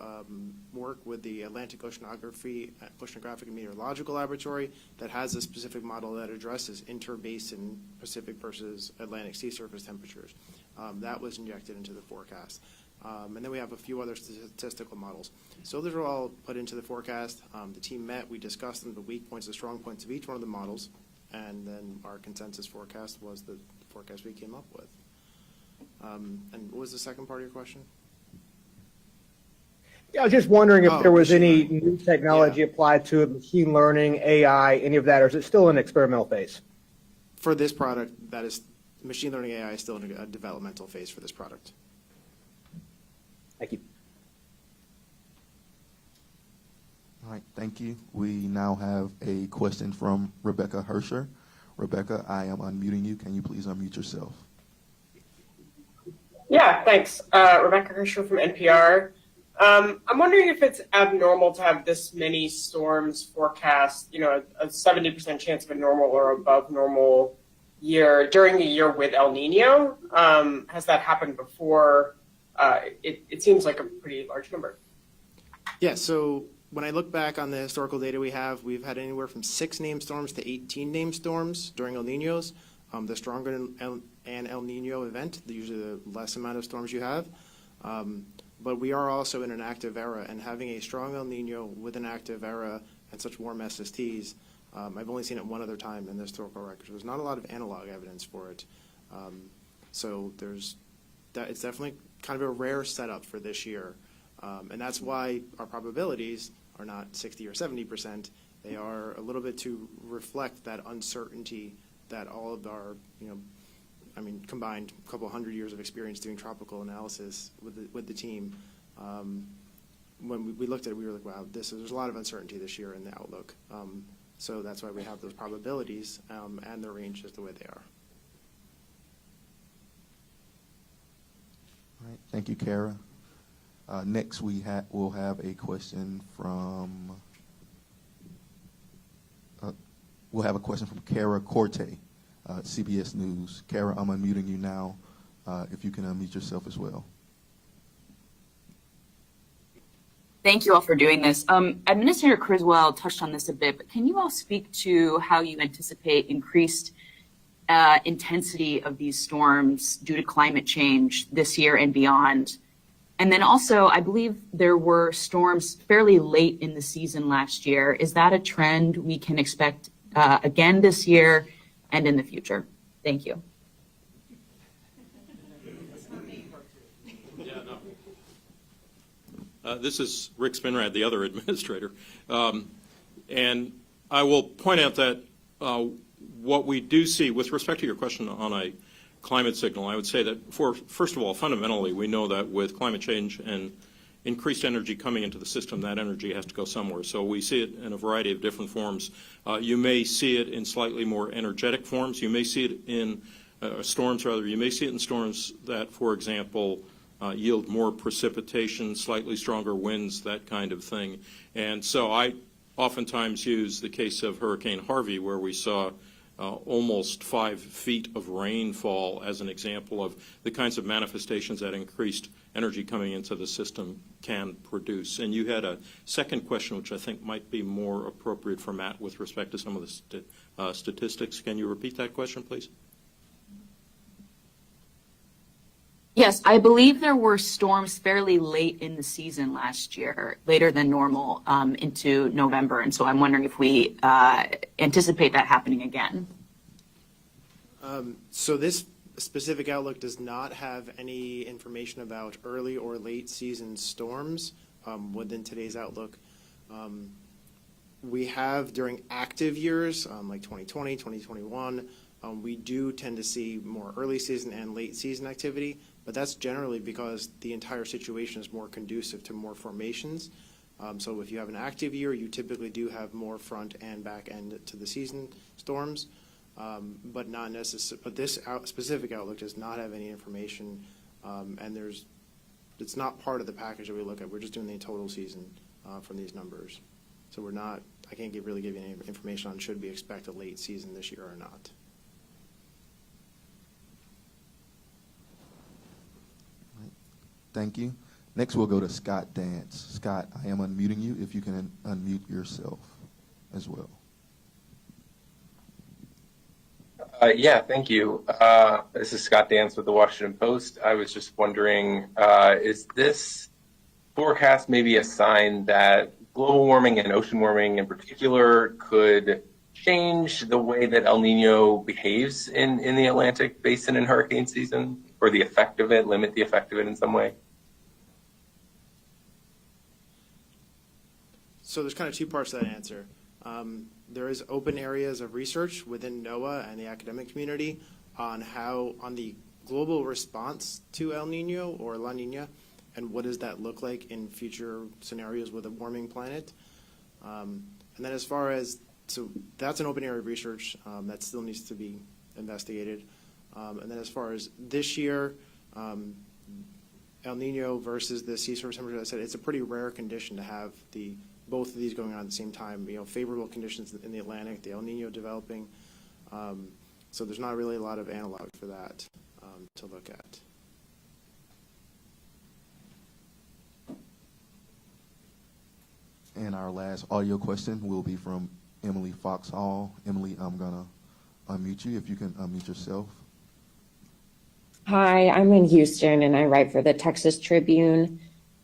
work with the Atlantic Oceanographic and Meteorological Laboratory that has a specific model that addresses interbasin Pacific versus Atlantic sea surface temperatures. That was injected into the forecast. And then we have a few other statistical models. So those are all put into the forecast. The team met, we discussed them, the weak points, the strong points of each one of the models, and then our consensus forecast was the forecast we came up with. And what was the second part of your question? Yeah, I was just wondering if there was any new technology applied to it, machine learning, AI, any of that, or is it still in experimental phase? For this product, that is, machine learning AI is still in a developmental phase for this product. Thank you. All right, thank you. We now have a question from Rebecca Hersher. Rebecca, I am unmuting you. Can you please unmute yourself? Yeah, thanks. Rebecca Hersher from NPR. I'm wondering if it's abnormal to have this many storms forecast, a 70% chance of a normal or above normal year during a year with El Nino. Has that happened before? It seems like a pretty large number. Yeah, so when I look back on the historical data we've had anywhere from 6 named storms to 18 named storms during El Ninos. The stronger an El Nino event, usually the less amount of storms you have. But we are also in an active era, and having a strong El Nino with an active era and such warm SSTs, I've only seen it one other time in the historical record. There's not a lot of analog evidence for it. So it's definitely kind of a rare setup for this year. And that's why our probabilities are not 60 or 70%. They are a little bit to reflect that uncertainty that all of our, combined a couple hundred years of experience doing tropical analysis with the team. When we looked at it, we were like, wow, there's a lot of uncertainty this year in the outlook. So that's why we have those probabilities and the ranges the way they are. All right, thank you, Kara. Next, we'll have a question from Kara Corte, CBS News. Kara, I'm unmuting you now. If you can unmute yourself as well. Thank you all for doing this. Administrator Criswell touched on this a bit, but can you all speak to how you anticipate increased intensity of these storms due to climate change this year and beyond? And then also, I believe there were storms fairly late in the season last year. Is that a trend we can expect again this year and in the future? Thank you. This is Rick Spinrad, the other administrator. And I will point out that what we do see, with respect to your question on a climate signal, I would say that first of all, fundamentally, we know that with climate change and increased energy coming into the system, that energy has to go somewhere. So we see it in a variety of different forms. You may see it in slightly more energetic forms. You may see it in storms, rather. You may see it in storms that, for example, yield more precipitation, slightly stronger winds, that kind of thing. And so I oftentimes use the case of Hurricane Harvey, where we saw almost 5 feet of rainfall as an example of the kinds of manifestations that increased energy coming into the system can produce. And you had a second question, which I think might be more appropriate for Matt with respect to some of the statistics. Can you repeat that question, please? Yes, I believe there were storms fairly late in the season last year, later than normal, into November. And so I'm wondering if we anticipate that happening again. So this specific outlook does not have any information about early or late season storms within today's outlook. We have during active years, like 2020, 2021, we do tend to see more early season and late season activity, but that's generally because the entire situation is more conducive to more formations. So if you have an active year, you typically do have more front and back end to the season storms, but not necessarily. But this specific outlook does not have any information, and it's not part of the package that we look at. We're just doing the total season from these numbers. So we're not. I can't really give you any information on should we expect a late season this year or not. Thank you. Next, we'll go to Scott Dance. Scott, I am unmuting you. If you can unmute yourself as well. Yeah, thank you. This is Scott Dance with the Washington Post. I was just wondering, is this forecast maybe a sign that global warming and ocean warming in particular could change the way that El Nino behaves in the Atlantic basin in hurricane season, or the effect of it, limit the effect of it in some way? So there's kind of two parts to that answer. There is open areas of research within NOAA and the academic community on the global response to El Nino or La Nina, and what does that look like in future scenarios with a warming planet. And then as far as, so that's an open area of research that still needs to be investigated. And then as far as this year, El Nino versus the sea surface temperature, I said it's a pretty rare condition to have both of these going on at the same time. Favorable conditions in the Atlantic, the El Nino developing. So there's not really a lot of analog for that to look at. And our last audio question will be from Emily Foxhall. Emily, I'm going to unmute you. If you can unmute yourself. Hi, I'm in Houston and I write for the Texas Tribune.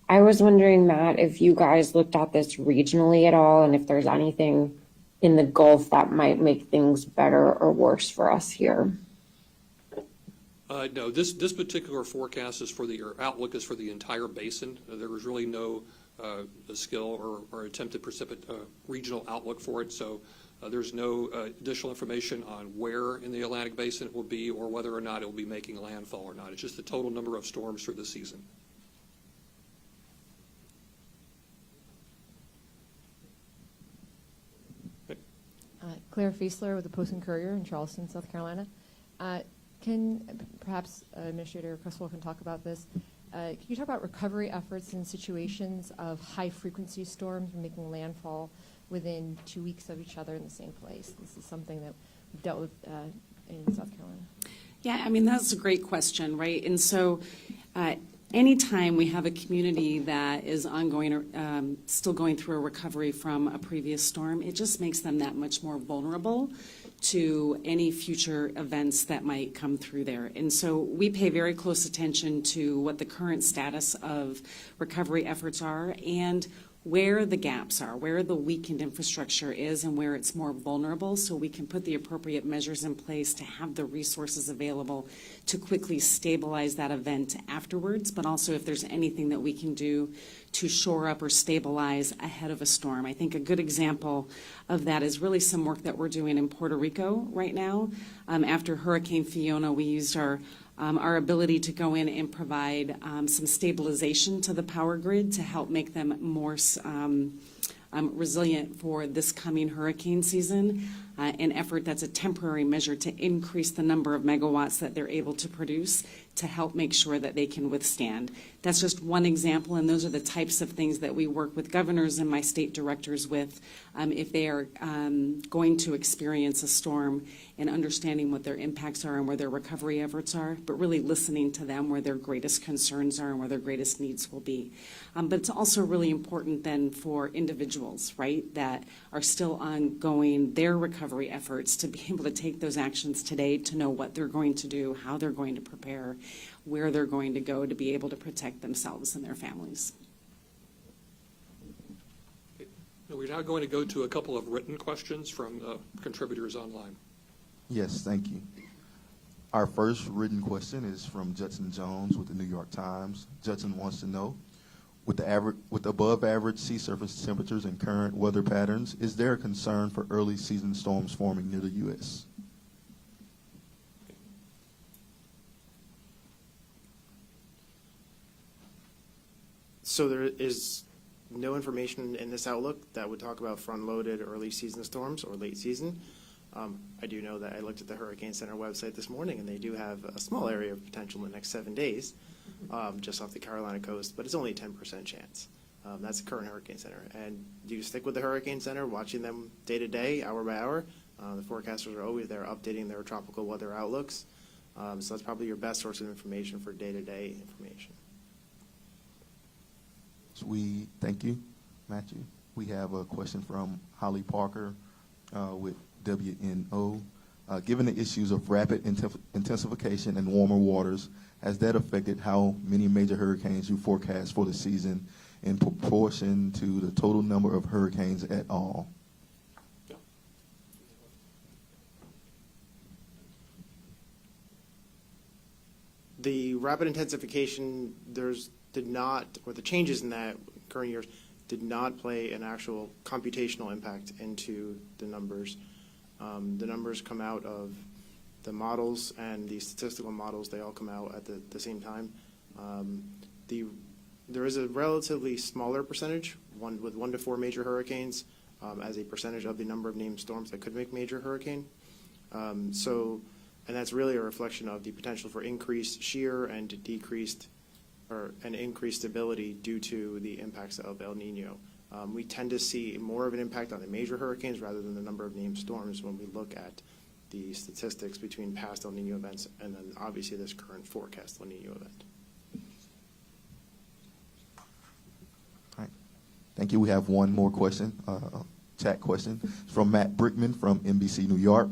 I was wondering, Matt, if you guys looked at this regionally at all and if there's anything in the Gulf that might make things better or worse for us here. No, this particular forecast is or outlook is for the entire basin. There was really no skill or attempted regional outlook for it. So there's no additional information on where in the Atlantic basin it will be or whether or not it will be making landfall or not. It's just the total number of storms through the season. Claire Fiesler with the Post and Courier in Charleston, South Carolina. Can perhaps Administrator Criswell can talk about this. Can you talk about recovery efforts in situations of high-frequency storms making landfall within 2 weeks of each other in the same place? This is something that we've dealt with in South Carolina. Yeah, I mean, that's a great question, right? And so anytime we have a community that is ongoing, still going through a recovery from a previous storm, it just makes them that much more vulnerable to any future events that might come through there. And so we pay very close attention to what the current status of recovery efforts are and where the gaps are, where the weakened infrastructure is and where it's more vulnerable, so we can put the appropriate measures in place to have the resources available to quickly stabilize that event afterwards, but also if there's anything that we can do to shore up or stabilize ahead of a storm. I think a good example of that is really some work that we're doing in Puerto Rico right now. After Hurricane Fiona, we used our our ability to go in and provide some stabilization to the power grid to help make them more resilient for this coming hurricane season, an effort that's a temporary measure to increase the number of megawatts that they're able to produce to help make sure that they can withstand. That's just one example, and those are the types of things that we work with governors and my state directors with if they are going to experience a storm, and understanding what their impacts are and where their recovery efforts are, but really listening to them where their greatest concerns are and where their greatest needs will be. But it's also really important then for individuals, right, that are still ongoing their recovery efforts to be able to take those actions today, to know what they're going to do, how they're going to prepare, where they're going to go to be able to protect themselves and their families. We're now going to go to a couple of written questions from contributors online. Yes, thank you. Our first written question is from Judson Jones with the New York Times. Judson wants to know, with above average sea surface temperatures and current weather patterns, is there a concern for early season storms forming near the U.S.? So there is no information in this outlook that would talk about front-loaded early season storms or late season. I do know that I looked at the Hurricane Center website this morning, and they do have a small area of potential in the next 7 days, just off the Carolina coast, but it's only a 10% chance. That's the current Hurricane Center. And you stick with the Hurricane Center, watching them day to day, hour by hour. The forecasters are always there updating their tropical weather outlooks. So that's probably your best source of information for day-to-day information. Thank you, Matthew. We have a question from Holly Parker with WNO. Given the issues of rapid intensification and warmer waters, has that affected how many major hurricanes you forecast for the season in proportion to the total number of hurricanes at all? The rapid intensification, the changes in that current years did not play an actual computational impact into the numbers. The numbers come out of the models and the statistical models. They all come out at the same time. There is a relatively smaller percentage, with 1 to 4 major hurricanes, as a percentage of the number of named storms that could make major hurricane. And that's really a reflection of the potential for increased shear and increased stability due to the impacts of El Nino. We tend to see more of an impact on the major hurricanes rather than the number of named storms when we look at the statistics between past El Nino events and then obviously this current forecast El Nino event. All right. Thank you. We have one more question, chat question. It's from Matt Brickman from NBC New York.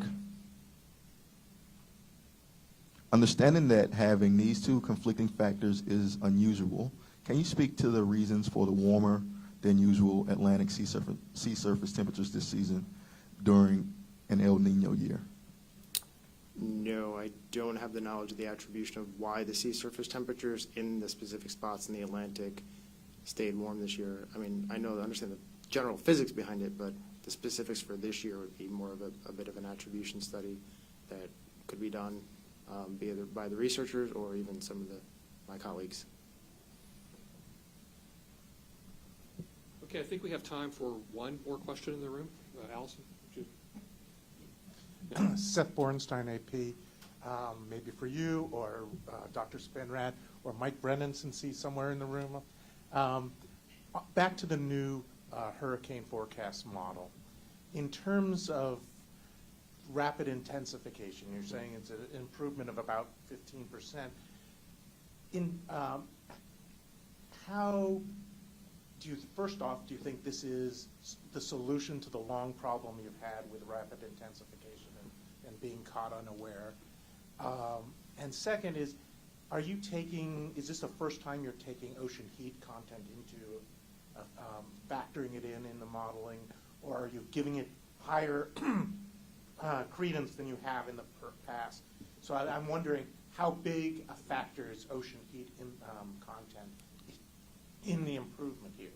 Understanding that having these two conflicting factors is unusual, can you speak to the reasons for the warmer than usual Atlantic sea surface temperatures this season during an El Nino year? No, I don't have the knowledge of the attribution of why the sea surface temperatures in the specific spots in the Atlantic stayed warm this year. I mean, I understand the general physics behind it, but the specifics for this year would be more of a bit of an attribution study that could be done be either by the researchers or even some of my colleagues. Okay, I think we have time for one more question in the room. Allison, would you? Seth Borenstein, AP, maybe for you or Dr. Spenrad or Mike Brennan, since he's somewhere in the room. Back to the new hurricane forecast model. In terms of rapid intensification, you're saying it's an improvement of about 15%. How do you, first off, do you think this is the solution to the long problem you've had with rapid intensification and being caught unaware? And second is this the first time you're taking ocean heat content into factoring it in the modeling, or are you giving it higher credence than you have in the past? So I'm wondering how big a factor is ocean heat content in the improvement here?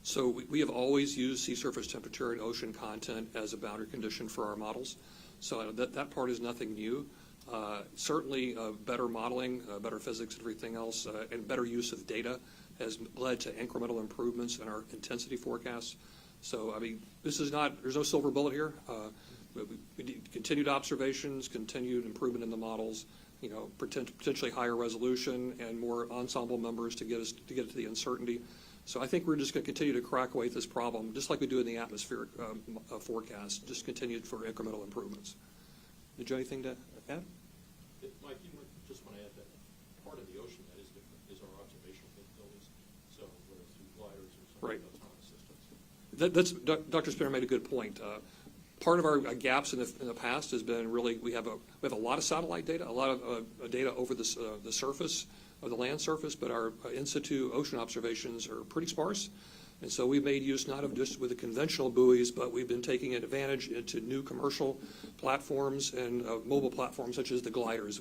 So we have always used sea surface temperature and ocean content as a boundary condition for our models. So that part is nothing new. Certainly, better modeling, better physics and everything else, and better use of data has led to incremental improvements in our intensity forecasts. So, I mean, this is not, there's no silver bullet here. We need continued observations, continued improvement in the models, you know, potentially higher resolution and more ensemble members to get to the uncertainty. So I think we're just going to continue to crack away at this problem, just like we do in the atmospheric forecast, just continue for incremental improvements. Did you have anything to add? Mike, you might just want to add that part of the ocean that is different is our observational capabilities. So whether it's through gliders or some Right. autonomous systems. Dr. Spinner made a good point. Part of our gaps in the past has been really we have a lot of satellite data, a lot of data over the surface of the land surface, but our in situ ocean observations are pretty sparse. And so we've made use not of just with the conventional buoys, but we've been taking advantage into new commercial platforms and mobile platforms such as the gliders,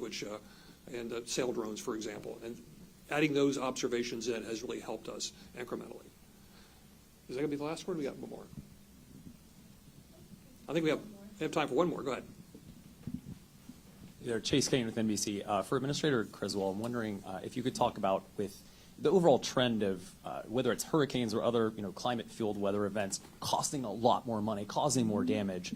and sail drones, for example. And adding those observations in has really helped us incrementally. Is that going to be the last word? We got one more. I think we have time for one more. Go ahead. There, Chase Kane with NBC. For Administrator Criswell, I'm wondering if you could talk about with the overall trend of whether it's hurricanes or other climate-fueled weather events costing a lot more money, causing more damage.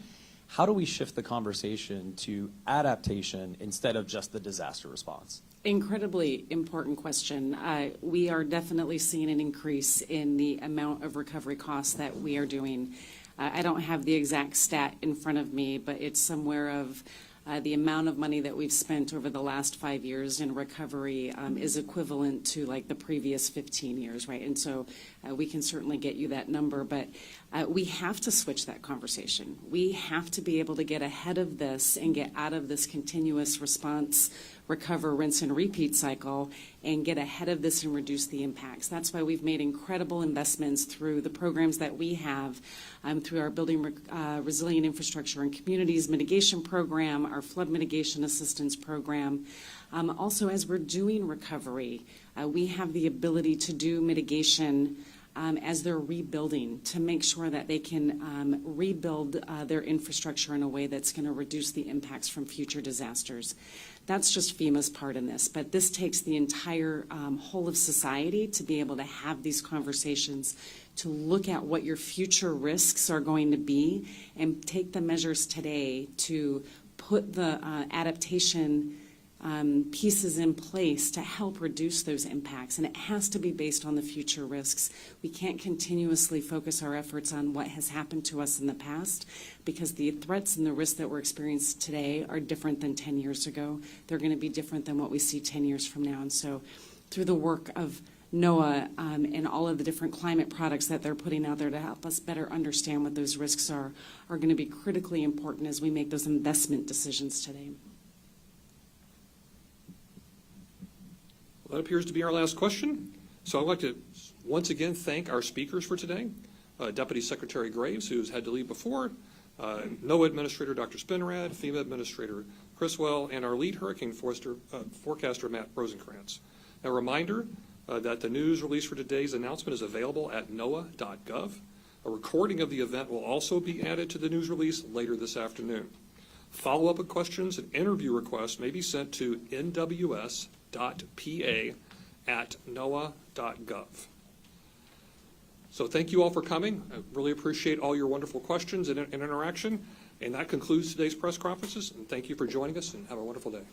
How do we shift the conversation to adaptation instead of just the disaster response? Incredibly important question. We are definitely seeing an increase in the amount of recovery costs that we are doing. I don't have the exact stat in front of me, but it's somewhere of the amount of money that we've spent over the last 5 years in recovery is equivalent to like the previous 15 years, right? And so we can certainly get you that number, but we have to switch that conversation. We have to be able to get ahead of this and get out of this continuous response, recover, rinse, and repeat cycle and get ahead of this and reduce the impacts. That's why we've made incredible investments through the programs that we have, through our Building Resilient Infrastructure and Communities Mitigation Program, our Flood Mitigation Assistance Program. Also, as we're doing recovery, we have the ability to do mitigation as they're rebuilding to make sure that they can rebuild their infrastructure in a way that's going to reduce the impacts from future disasters. That's just FEMA's part in this, but this takes the entire whole of society to be able to have these conversations, to look at what your future risks are going to be and take the measures today to put the adaptation pieces in place to help reduce those impacts. And it has to be based on the future risks. We can't continuously focus our efforts on what has happened to us in the past because the threats and the risks that we're experiencing today are different than 10 years ago. They're going to be different than what we see 10 years from now. And so through the work of NOAA and all of the different climate products that they're putting out there to help us better understand what those risks are going to be critically important as we make those investment decisions today. Well, that appears to be our last question. So I'd like to once again thank our speakers for today. Deputy Secretary Graves, who's had to leave before, NOAA Administrator Dr. Spinrad, FEMA Administrator Criswell, and our lead hurricane forecaster Matt Rosenkrantz. A reminder that the news release for today's announcement is available at noaa.gov. A recording of the event will also be added to the news release later this afternoon. Follow-up questions and interview requests may be sent to nws.pa@noaa.gov. So thank you all for coming. I really appreciate all your wonderful questions and interaction. And that concludes today's press conferences. And thank you for joining us and have a wonderful day.